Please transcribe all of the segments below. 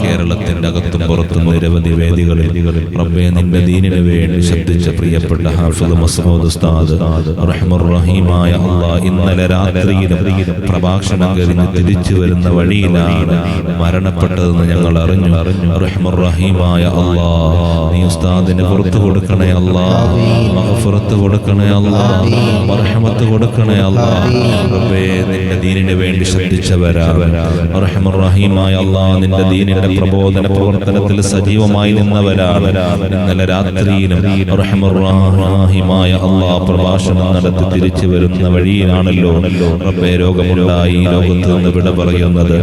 കേരളത്തിന്റെ അകത്തും പുറത്തും നിരവധി വേദികളിൽ റബ്ബേ നിന്റെ ദീനിനു വേണ്ടി ശബ്ദിച്ച പ്രിയപ്പെട്ട ഹാഫിദ് മസ്ഊദ് ഉസ്താദ് റഹ്മർ റഹീമായ അല്ലാഹ് ഇന്നലെ രാത്രിയിലും പ്രഭാഷണം കഴിഞ്ഞ് തിരിച്ചു വരുന്ന വഴിയിലാണ് മരണപ്പെട്ടതെന്ന് ഞങ്ങൾ അറിഞ്ഞു. റഹ്മർ റഹീമായ അല്ലാഹ് നീ ഉസ്താദിന് പുറത്തു കൊടുക്കണേ അല്ലാഹ്, മഗ്ഫിറത്ത് കൊടുക്കണേ അല്ലാഹ്, മർഹമത്ത് കൊടുക്കണേ അല്ലാഹ്. റബ്ബേ നിന്റെ ദീനിനു വേണ്ടി ശബ്ദിച്ചവരാണ് റഹ്മർ റഹീമായ അല്ലാഹ്, നിന്റെ ദീനിന്റെ പ്രബോധന പ്രവർത്തനത്തിൽ സജീവമായി നിന്നവരാണ്. ഇന്നലെ രാത്രിയിലും റഹ്മർ റഹീമായ അല്ലാഹ് പ്രഭാഷണം നടത്തി തിരിച്ചു വരുന്ന വഴിയിലാണല്ലോ റബ്ബേ രോഗമുണ്ടായി ലോകത്ത് നിന്ന് വിട പറയുന്നത്.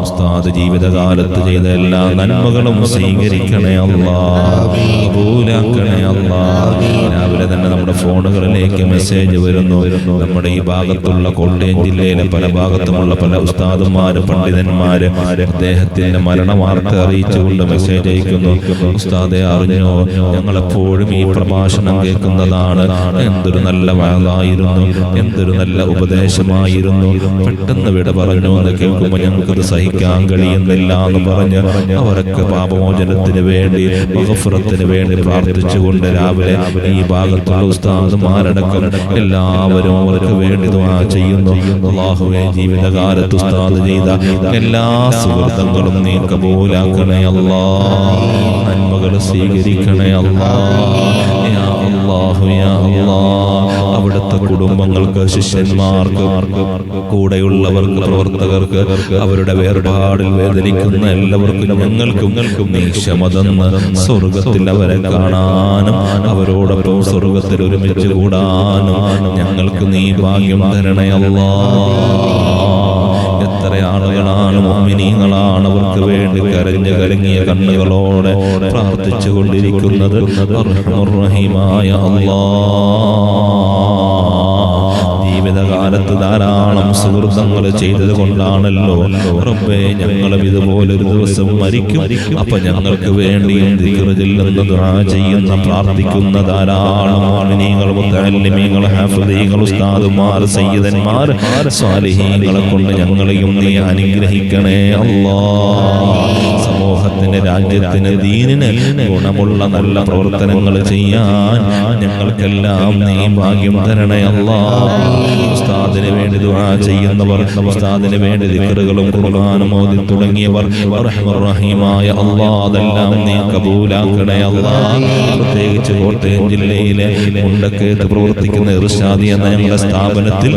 ഉസ്താദ് ജീവിതകാലത്ത് ചെയ്ത എല്ലാ നന്മകളും സ്വീകരിക്കണേ അല്ലാഹ്, കബൂലാക്കണേ അല്ലാഹ്. രാവിലെ തന്നെ നമ്മുടെ ഫോണുകളിലേക്ക് മെസ്സേജ് വരുന്നു. നമ്മുടെ ഈ ഭാഗത്തുള്ള കോട്ടയം ജില്ലയിലെ പല ഭാഗത്തുമുള്ള പല ഉസ്താദുമാര് പണ്ഡിതന്മാര് അദ്ദേഹത്തിന്റെ മരണവാർത്ത അറിയിച്ചുകൊണ്ട് മെസ്സേജ് അയക്കുന്നു. ഉസ്താദെ അറിഞ്ഞോ, ഞങ്ങളെപ്പോഴും ഈ പ്രഭാഷണം കേൾക്കുന്നതാണ്. എന്തൊരു നല്ല വാഴായിരുന്നു, എന്തൊരു നല്ല ഉപദേശമായിരുന്നു. പെട്ടെന്ന് വിട പറഞ്ഞു എന്ന് കേൾക്കുമ്പോൾ ഞങ്ങൾക്കത് സഹിക്കാൻ കഴിയുന്നില്ല എന്ന് പറഞ്ഞ് അവരൊക്കെ പാപമോചനത്തിന് വേണ്ടി മഗ്ഫിറത്തിന് വേണ്ടി പ്രാർത്ഥിച്ചുകൊണ്ട് രാവിലെ ഈ ഭാഗത്തുള്ള ഉസ്താദുമാരടക്കം എല്ലാവരും അവർക്ക് വേണ്ടി ദുആ ചെയ്യുന്നു. അല്ലാഹുവേ ജീവിതകാലത്ത് ഉസ്താദ് ചെയ്ത എല്ലാ സുഹൃത്തുക്കളും നീ കബൂലാക്കണേ അല്ലാഹ്, നന്മകൾ സ്വീകരിക്കണേ അല്ലാഹ്. യാ അല്ലാഹു യാ അല്ലാഹ്, അവിടുത്തെ കുടുംബങ്ങൾക്ക്, ശിഷ്യന്മാർക്ക്, കൂടെയുള്ളവർക്ക്, പ്രവർത്തകർക്ക്, അവരുടെ വേർപാടിൽ വേദനിക്കുന്ന എല്ലാവർക്കും ഞങ്ങൾക്കും നീ ക്ഷമ തന്ന് സ്വർഗത്തിൽ അവരെ കാണാനും അവരോടൊപ്പം സ്വർഗത്തിൽ ഒരുമിച്ച് കൂടാനും ഞങ്ങൾക്ക് നീ ഭാഗ്യം തരണേ അല്ലാഹ്. എത്ര ആളുകളാണ് മുഅ്മിനീങ്ങളാണ് അവർക്ക് വേണ്ടി കരഞ്ഞ് കലങ്ങിയ കണ്ണുകളോടെ പ്രാർത്ഥിച്ചു കൊണ്ടിരിക്കുന്നത്. അർഹമർ റഹീമായ അല്ലാഹ്, ജീവിതകാലത്ത് ധാരാളം സുഹൃത്തുക്കൾ ചെയ്തത് കൊണ്ടാണല്ലോ റബ്ബേ ഞങ്ങളും ഇതുപോലൊരു ദിവസം മരിക്കും. അപ്പൊ ഞങ്ങൾക്ക് വേണ്ടിയും ദിക്ർ ചൊല്ലുന്ന ദുആ ചെയ്യുന്ന പ്രാർത്ഥിക്കുന്ന ധാരാളം മുഅ്മിനീങ്ങൾ, മുതഅല്ലിമീങ്ങൾ, ഹാഫിളീങ്ങൾ, ഉസ്താദുമാർ, സയ്യിദന്മാർ, സ്വാലിഹീങ്ങളെ കൊണ്ട് ഞങ്ങളെയും നീ അനുഗ്രഹിക്കണേ അല്ലാഹ്. സമൂഹത്തിന്, രാജ്യത്തിന്, ദീനിന് ഗുണമുള്ള നല്ല പ്രവർത്തനങ്ങൾ ചെയ്യാൻ ഞങ്ങൾക്കെല്ലാം നീ ഭാഗ്യം തരണേ അല്ലാഹ്. ഉസ്താദിന് വേണ്ടി ദുആ ചെയ്യുന്നവർ, ഉസ്താദിന് വേണ്ടി ദിക്റുകളും ഖുർആനും ഓതി തുടങ്ങിയവർ റഹ്മർ റഹീമായ അല്ലാഹ് അതെല്ലാം നീ കബൂലാക്കണേ അല്ലാഹ്. പ്രത്യേകിച്ച് കോട്ടയം ജില്ലയിലെ മുണ്ടക്കയത്ത് പ്രവർത്തിക്കുന്ന ഇർഷാദി എന്ന ഞങ്ങളുടെ സ്ഥാപനത്തിൽ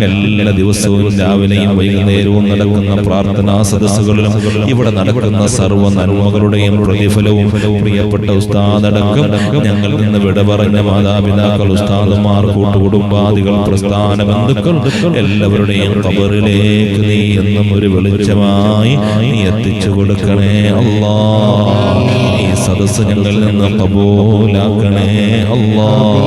എല്ലാ ദിവസവും രാവിലെയും വൈകുന്നേരവും നടക്കുന്ന പ്രാർത്ഥനാ സദസ്സുകളിലും ഇവിടെ നടക്കുന്ന സർവ്വ നന്മകളുടെയും പ്രതിഫലവും പ്രിയപ്പെട്ട ഉസ്താദടക്കം ഞങ്ങൾ നിന്ന് വിട പറഞ്ഞ മാതാപിതാക്കൾ, ഉസ്താദുമാർ, കൂട്ടുകുടുംബാദികൾ, പ്രസ്ഥാന ബന്ധുക്കൾ എല്ലാവരുടെയും ഖബറിലേക്ക് നീ എന്നും ഒരു വെളിച്ചമായി നീ എത്തിച്ചു കൊടുക്കണേ അല്ലാഹ്. ഈ സദസ്സ് ഞങ്ങളിൽ നിന്ന് കബൂലാക്കണേ അല്ലാഹ്.